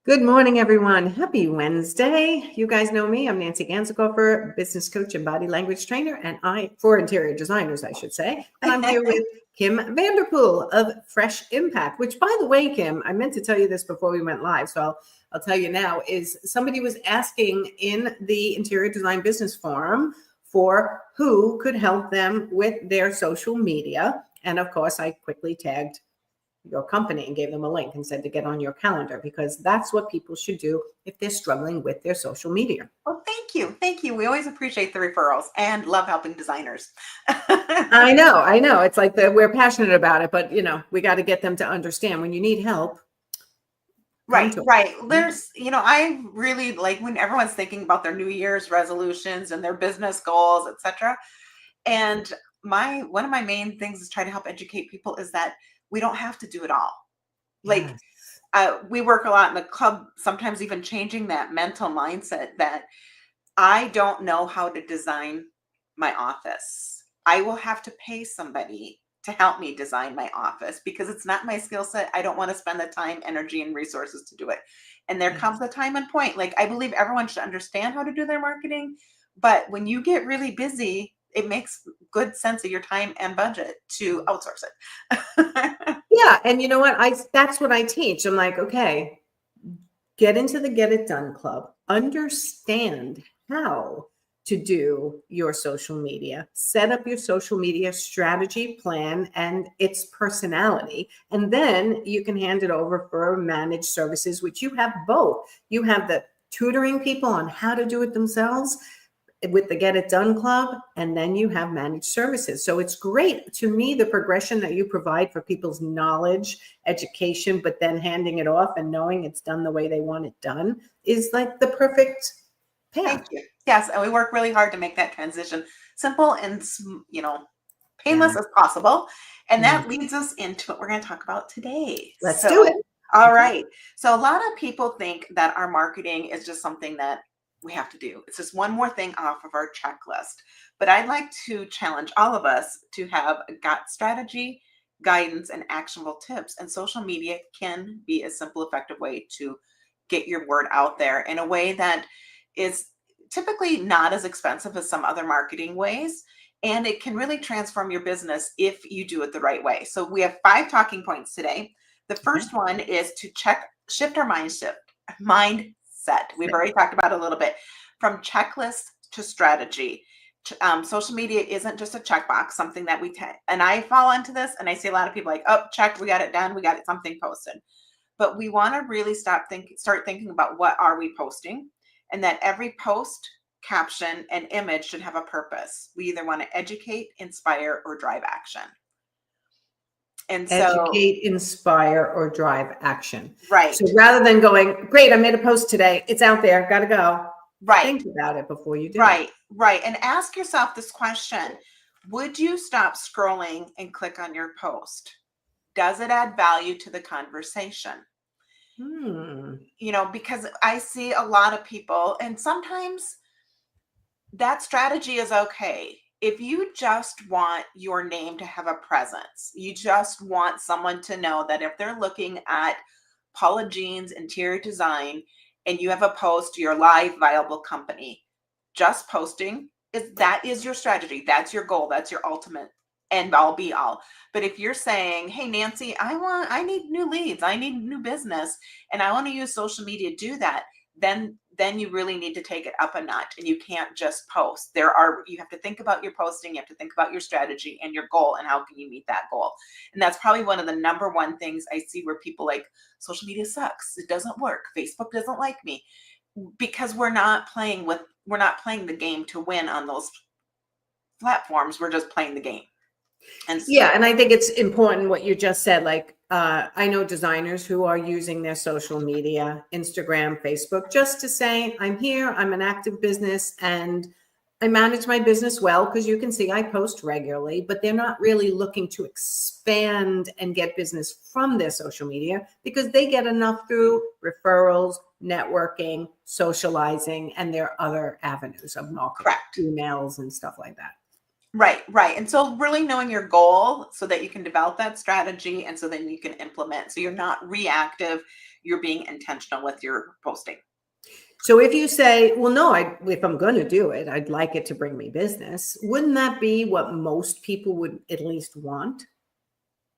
Good morning, everyone. Happy Wednesday. You guys know me. I'm Nancy Ganzikoffer, business coach and body language trainer, for interior designers, I should say. And I'm here with Kim Vanderpool of Fresh Impact, which, by the way, Kim, I meant to tell you this before we went live, so I'll tell you now, is somebody was asking in the Interior Design Business Forum for who could help them with their social media. And of course, I quickly tagged your company and gave them a link and said to get on your calendar, because that's what people should do if they're struggling with their social media. Well, thank you. Thank you. We always appreciate the referrals and love helping designers. I know. It's like we're passionate about it, but we got to get them to understand when you need help. Right. There's, I really like when everyone's thinking about their New Year's resolutions and their business goals, etc. And one of my main things is try to help educate people is that we don't have to do it all. Like, we work a lot in the club, sometimes even changing that mental mindset that I don't know how to design my office. I will have to pay somebody to help me design my office because it's not my skill set. I don't want to spend the time, energy, and resources to do it. And there comes a time and point. Like, I believe everyone should understand how to do their marketing, but when you get really busy, it makes good sense of your time and budget to outsource it. Yeah. And you know what? That's what I teach. I'm like, okay, get into the Get It Done Club, understand how to do your social media, set up your social media strategy plan and its personality. And then you can hand it over for managed services, which you have both. You have the tutoring people on how to do it themselves with the Get It Done Club, and then you have managed services. So it's great to me, the progression that you provide for people's knowledge, education, but then handing it off and knowing it's done the way they want it done is like the perfect path. Thank you. Yes, and we work really hard to make that transition simple and painless as possible. And that leads us into what we're going to talk about today. Let's do it. All right. So a lot of people think that our marketing is just something that we have to do. It's just one more thing off of our checklist. But I'd like to challenge all of us to have gut strategy, guidance, and actionable tips. And social media can be a simple, effective way to get your word out there in a way that is typically not as expensive as some other marketing ways. And it can really transform your business if you do it the right way. So we have 5 talking points today. The first one is to shift our mindset. We've already talked about it a little bit. From checklist to strategy. Social media isn't just a checkbox, something that and I fall into this, and I see a lot of people like, oh, check, we got it done, we got something posted. But we want to really start thinking about what are we posting, and that every post, caption, and image should have a purpose. We either want to educate, inspire, or drive action. And educate, inspire, or drive action. Right. So rather than going, great, I made a post today, it's out there, got to go. Right. Think about it before you do. Right. And ask yourself this question. Would you stop scrolling and click on your post? Does it add value to the conversation? Because I see a lot of people, and sometimes that strategy is okay. If you just want your name to have a presence, you just want someone to know that if they're looking at Paula Jean's interior design and you have a post, your live viable company, just posting that is your strategy. That's your goal. That's your ultimate end all be all. But if you're saying, hey, Nancy, I need new leads, I need new business, and I want to use social media to do that, then you really need to take it up a notch, and you can't just post. You have to think about your posting, you have to think about your strategy and your goal and how can you meet that goal. And that's probably one of the number one things I see where people like, social media sucks, it doesn't work, Facebook doesn't like me, because we're not playing the game to win on those platforms. We're just playing the game. And I think it's important what you just said. Like, I know designers who are using their social media, Instagram, Facebook, just to say, I'm here, I'm an active business, and I manage my business well, because you can see I post regularly, but they're not really looking to expand and get business from their social media because they get enough through referrals, networking, socializing, and their other avenues of marketing, correct, emails and stuff like that. Right. And so really knowing your goal so that you can develop that strategy and so then you can implement. So you're not reactive, you're being intentional with your posting. So if you say, well, no, if I'm going to do it, I'd like it to bring me business. Wouldn't that be what most people would at least want?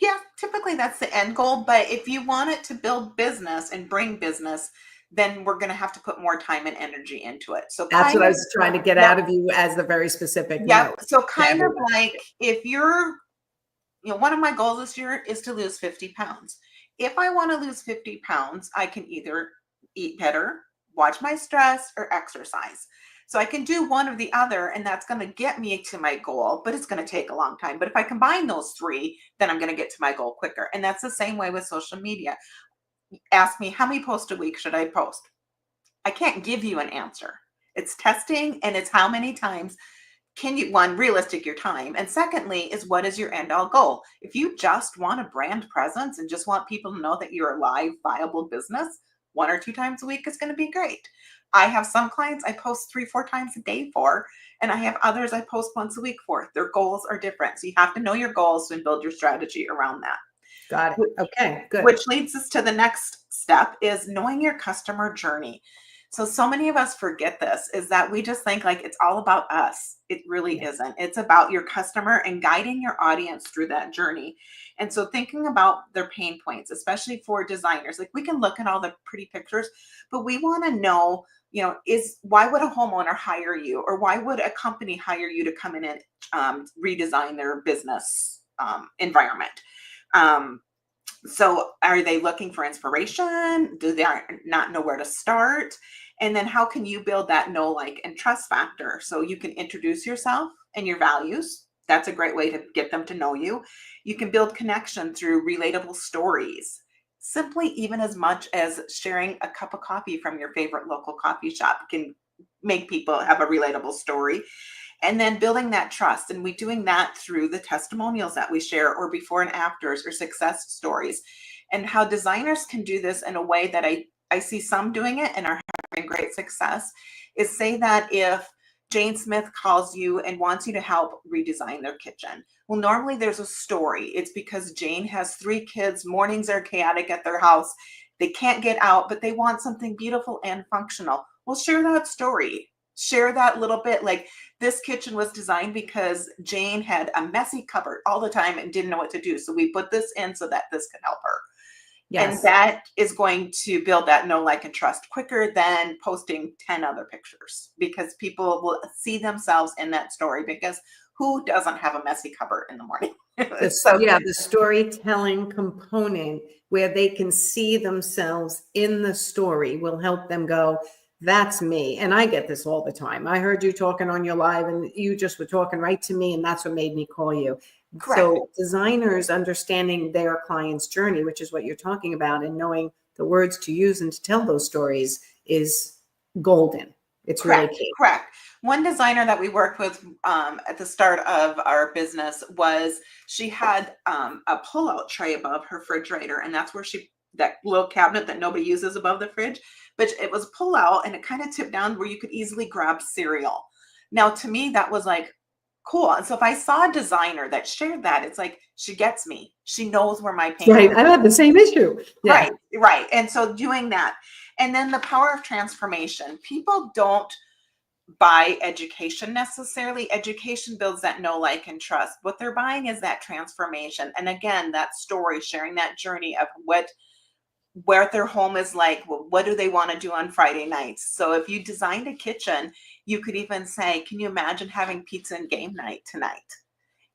Yeah, typically that's the end goal. But if you want it to build business and bring business, then we're going to have to put more time and energy into it. So That's kind what I of, was trying to get yep, out of you as the very specific yep. note So to kind of everybody. like if you're, one of my goals this year is to lose 50 pounds. If I want to lose 50 pounds, I can either eat better, watch my stress, or exercise. So I can do one or the other, and that's going to get me to my goal, but it's going to take a long time. But if I combine those three, then I'm going to get to my goal quicker. And that's the same way with social media. Ask me, how many posts a week should I post? I can't give you an answer. It's testing, and it's how many times can you, one, realistic your time, and secondly is what is your end all goal. If you just want a brand presence and just want people to know that you're a live viable business, 1 or 2 times a week is going to be great. I have some clients I post 3-4 times a day for, and I have others I post once a week for. Their goals are different, so you have to know your goals and build your strategy around that. Got it. Okay, good. Which leads us to the next step, is knowing your customer journey. So many of us forget this, is that we just think like it's all about us. It really isn't. It's about your customer and guiding your audience through that journey. And so thinking about their pain points, especially for designers, like we can look at all the pretty pictures, but we want to know, why would a homeowner hire you, or why would a company hire you to come in and redesign their business environment? So are they looking for inspiration? Do they not know where to start? And then how can you build that know, like, and trust factor? So you can introduce yourself and your values. That's a great way to get them to know you. You can build connection through relatable stories. Simply, even as much as sharing a cup of coffee from your favorite local coffee shop can make people have a relatable story. And then building that trust, and we doing that through the testimonials that we share, or before and afters, or success stories. And how designers can do this in a way that I see some doing it and are having great success is, say that if Jane Smith calls you and wants you to help redesign their kitchen. Well, normally there's a story. It's because Jane has 3 kids, mornings are chaotic at their house. They can't get out, but they want something beautiful and functional. Well, share that story. Share that little bit, like, this kitchen was designed because Jane had a messy cupboard all the time and didn't know what to do. So we put this in so that this could help her. Yes. And that is going to build that know, like, and trust quicker than posting 10 other pictures, because people will see themselves in that story, because who doesn't have a messy cupboard in the morning? The storytelling component where they can see themselves in the story will help them go, that's me. And I get this all the time. I heard you talking on your live and you just were talking right to me, and that's what made me call you. Correct. So designers understanding their client's journey, which is what you're talking about, and knowing the words to use and to tell those stories is golden. It's Correct, really key. correct. One designer that we worked with at the start of our business she had a pull-out tray above her refrigerator, and that's where that little cabinet that nobody uses above the fridge, but it was pull out and it kind of tipped down where you could easily grab cereal. Now, to me, that was like cool. And so if I saw a designer that shared that, it's like, she gets me. She knows where my pain Right. I had the same issue. Yeah. Right. And so doing that. And then the power of transformation. People don't buy education necessarily. Education builds that know, like, and trust. What they're buying is that transformation. And again, that story, sharing that journey of where their home is like, what do they want to do on Friday nights? So if you designed a kitchen, you could even say, can you imagine having pizza and game night tonight?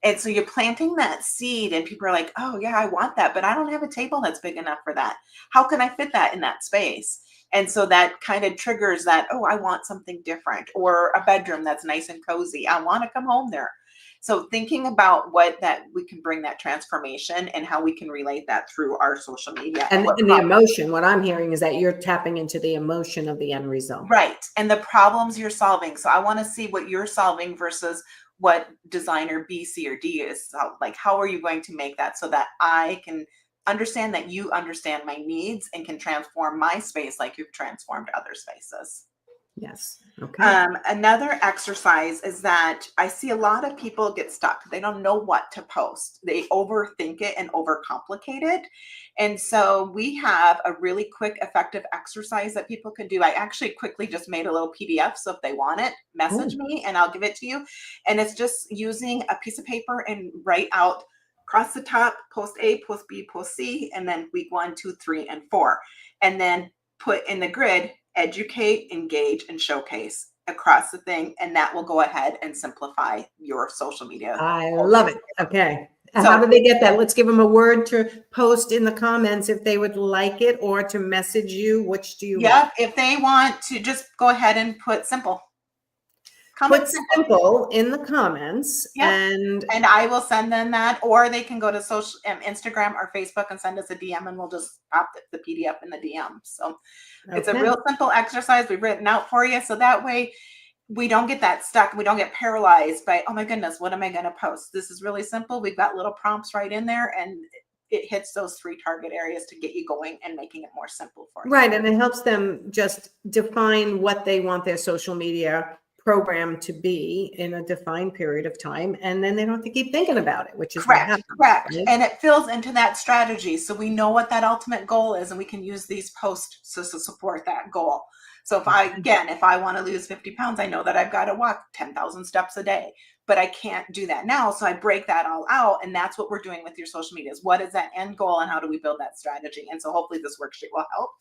And so you're planting that seed, and people are like, oh yeah, I want that, but I don't have a table that's big enough for that. How can I fit that in that space? And so that kind of triggers that, oh, I want something different, or a bedroom that's nice and cozy. I want to come home there. So thinking about we can bring that transformation and how we can relate that through our social media. And the emotion, what I'm hearing is that you're tapping into the emotion of the end result. Right. And the problems you're solving. So I want to see what you're solving versus what designer B, C, or D is. Like, how are you going to make that so that I can understand that you understand my needs and can transform my space like you've transformed other spaces? Yes. Okay. Another exercise is that I see a lot of people get stuck. They don't know what to post. They overthink it and overcomplicate it. And so we have a really quick, effective exercise that people can do. I actually quickly just made a little PDF. So if they want it, message Oh, me and I'll give it to you. And it's just using a piece of paper and write out across the top, post A, post B, post C, and then week 1, 2, 3, and 4. And then put in the grid, educate, engage, and showcase across the thing. And that will go ahead and simplify your social media. I love it. Okay. And how So do they get that? Let's give them a word to post in the comments if they would like it, or to message you. Which do you want? yeah, if they want to just go ahead and put simple. Comment Put simple. simple in the comments, Yep. and And I will send them that, or they can go to social Instagram or Facebook and send us a DM, and we'll just pop the PDF in the DM. So it's a okay. real simple exercise we've written out for you. So that way we don't get that stuck. We don't get paralyzed by, oh my goodness, what am I going to post? This is really simple. We've got little prompts right in there, and it hits those 3 target areas to get you going and making it more simple for you. Right. And it helps them just define what they want their social media program to be in a defined period of time. And then they don't have to keep thinking about it, which is what Correct, happens. correct. Right? And it fills into that strategy. So we know what that ultimate goal is, and we can use these posts to support that goal. So if I want to lose 50 pounds, I know that I've got to walk 10,000 steps a day, but I can't do that now. So I break that all out. And that's what we're doing with your social media, is what is that end goal and how do we build that strategy? And so hopefully this worksheet will help.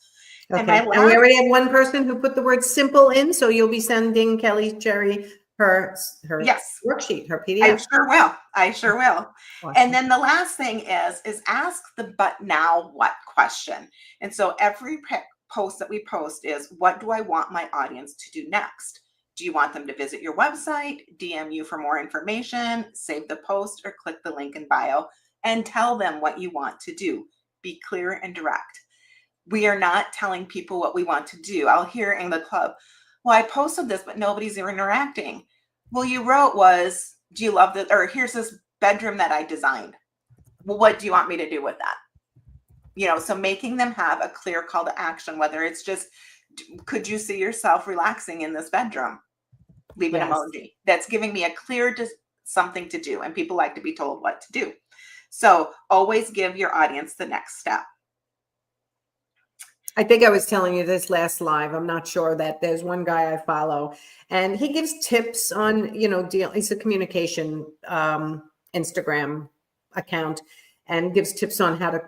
Okay. And And we already have one person who put the word simple in. So you'll be sending Kelly Cherry her yes, worksheet, her I PDF. sure will. I sure will. Awesome. And then the last thing is ask the but now what question. And so every post that we post is, what do I want my audience to do next? Do you want them to visit your website, DM you for more information, save the post, or click the link in bio? And tell them what you want to do. Be clear and direct. We are not telling people what we want to do. I'll hear in the club, well, I posted this, but nobody's interacting. Well, you wrote was, do you love this? Or here's this bedroom that I designed. Well, what do you want me to do with that? So making them have a clear call to action, whether it's just, could you see yourself relaxing in this bedroom? Leave an emoji. That's giving me a clear something to do. And people like to be told what to do. So always give your audience the next step. I think I was telling you this last live. I'm not sure that there's one guy I follow, and he gives tips on, he's a communication Instagram account, and gives tips on how to,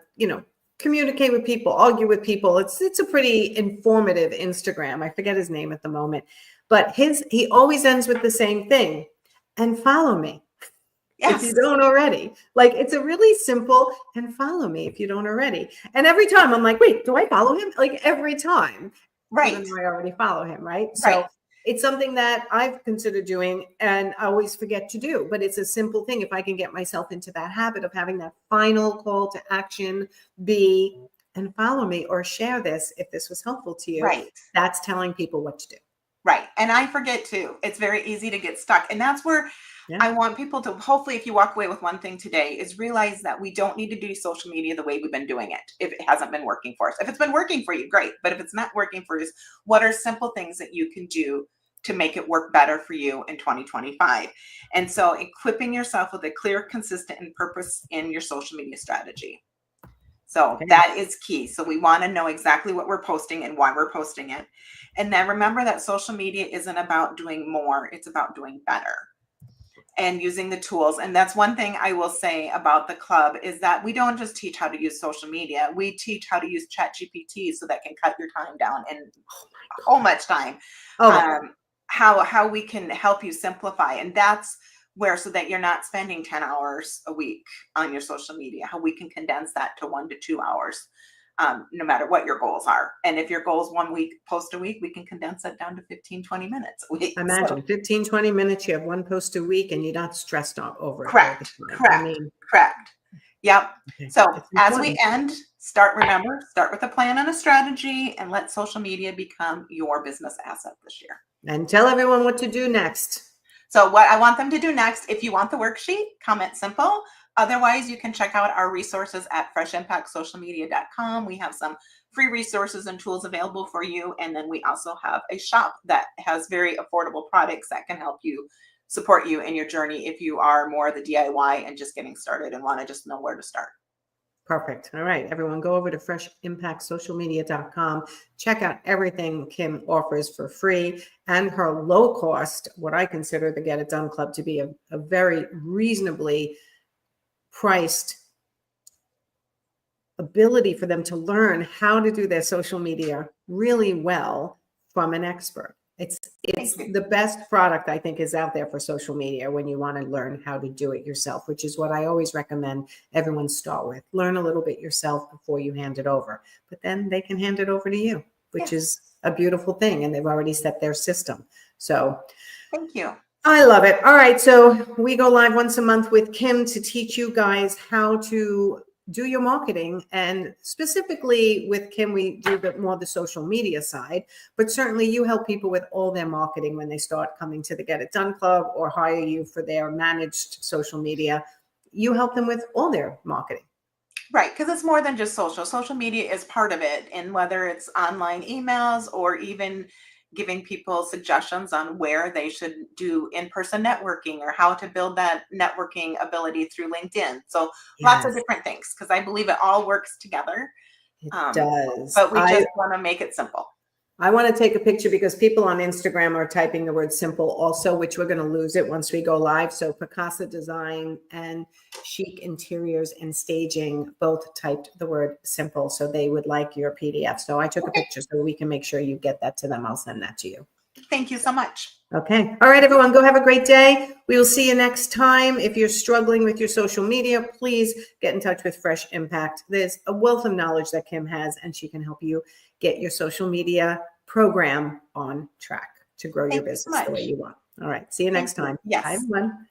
communicate with people, argue with people. It's a pretty informative Instagram. I forget his name at the moment, but he always ends with the same thing: and follow me. Yes. If you don't already. Like, it's a really simple, and follow me if you don't already. And every time I'm like, wait, do I follow him? Like, every time. Right. Even though I already follow him, right? So it's something that I've considered doing and I always forget to do. But it's a simple thing. If I can get myself into that habit of having that final call to action be, and follow me or share this if this was helpful to you. Right. That's telling people what to do. Right. And I forget too. It's very easy to get stuck. And that's where I want people to, hopefully, if you walk away with one thing today, is realize that we don't need to do social media the way we've been doing it if it hasn't been working for us. If it's been working for you, great. But if it's not working for us, what are simple things that you can do to make it work better for you in 2025? And so equipping yourself with a clear, consistent, and purpose in your social media strategy. So that is key. So we want to know exactly what we're posting and why we're posting it. And then remember that social media isn't about doing more. It's about doing better and using the tools. And that's one thing I will say about the club, is that we don't just teach how to use social media. We teach how to use ChatGPT so that can cut your time down and so much time. How we can help you simplify. And that's where, so that you're not spending 10 hours a week on your social media, how we can condense that to 1 to 2 hours. No matter what your goals are. And if your goal is 1 week, post a week, we can condense that down to 15, 20 minutes a week. Imagine 15, 20 minutes, you have one post a week and you're not stressed over it. Correct. Correct. Yep. Okay. So as we end, start with a plan and a strategy, and let social media become your business asset this year. And tell everyone what to do next. So what I want them to do next, if you want the worksheet, comment simple. Otherwise, you can check out our resources at freshimpactsocialmedia.com. We have some free resources and tools available for you. And then we also have a shop that has very affordable products that can help you support you in your journey if you are more the DIY and just getting started and want to just know where to start. Perfect. All right, everyone, go over to freshimpactsocialmedia.com. Check out everything Kim offers for free and her low cost, what I consider the Get It Done Club to be a very reasonably priced ability for them to learn how to do their social media really well from an expert. It's the best product I think is out there for social media when you want to learn how to do it yourself, which is what I always recommend everyone start with. Learn a little bit yourself before you hand it over, but then they can hand it over to you, which is a beautiful thing. And they've already set their system. So thank you. I love it. All right. So we go live once a month with Kim to teach you guys how to do your marketing. And specifically with Kim, we do more the social media side, but certainly you help people with all their marketing when they start coming to the Get It Done Club or hire you for their managed social media. You help them with all their marketing. Right, because it's more than just social. Social media is part of it. And whether it's online emails or even giving people suggestions on where they should do in-person networking or how to build that networking ability through LinkedIn. So lots of different things, because I believe it all works together. It does. But we just want to make it simple. I want to take a picture because people on Instagram are typing the word simple also, which we're going to lose it once we go live. So Picasa Design and Chic Interiors and Staging both typed the word simple. So they would like your PDF. So I took a picture so we can make sure you get that to them. I'll send that to you. Thank you so much. Okay. All right, everyone, go have a great day. We will see you next time. If you're struggling with your social media, please get in touch with Fresh Impact. There's a wealth of knowledge that Kim has, and she can help you get your social media program on track to grow your business the way you want. All right. See you next time. Yes. Bye, everyone.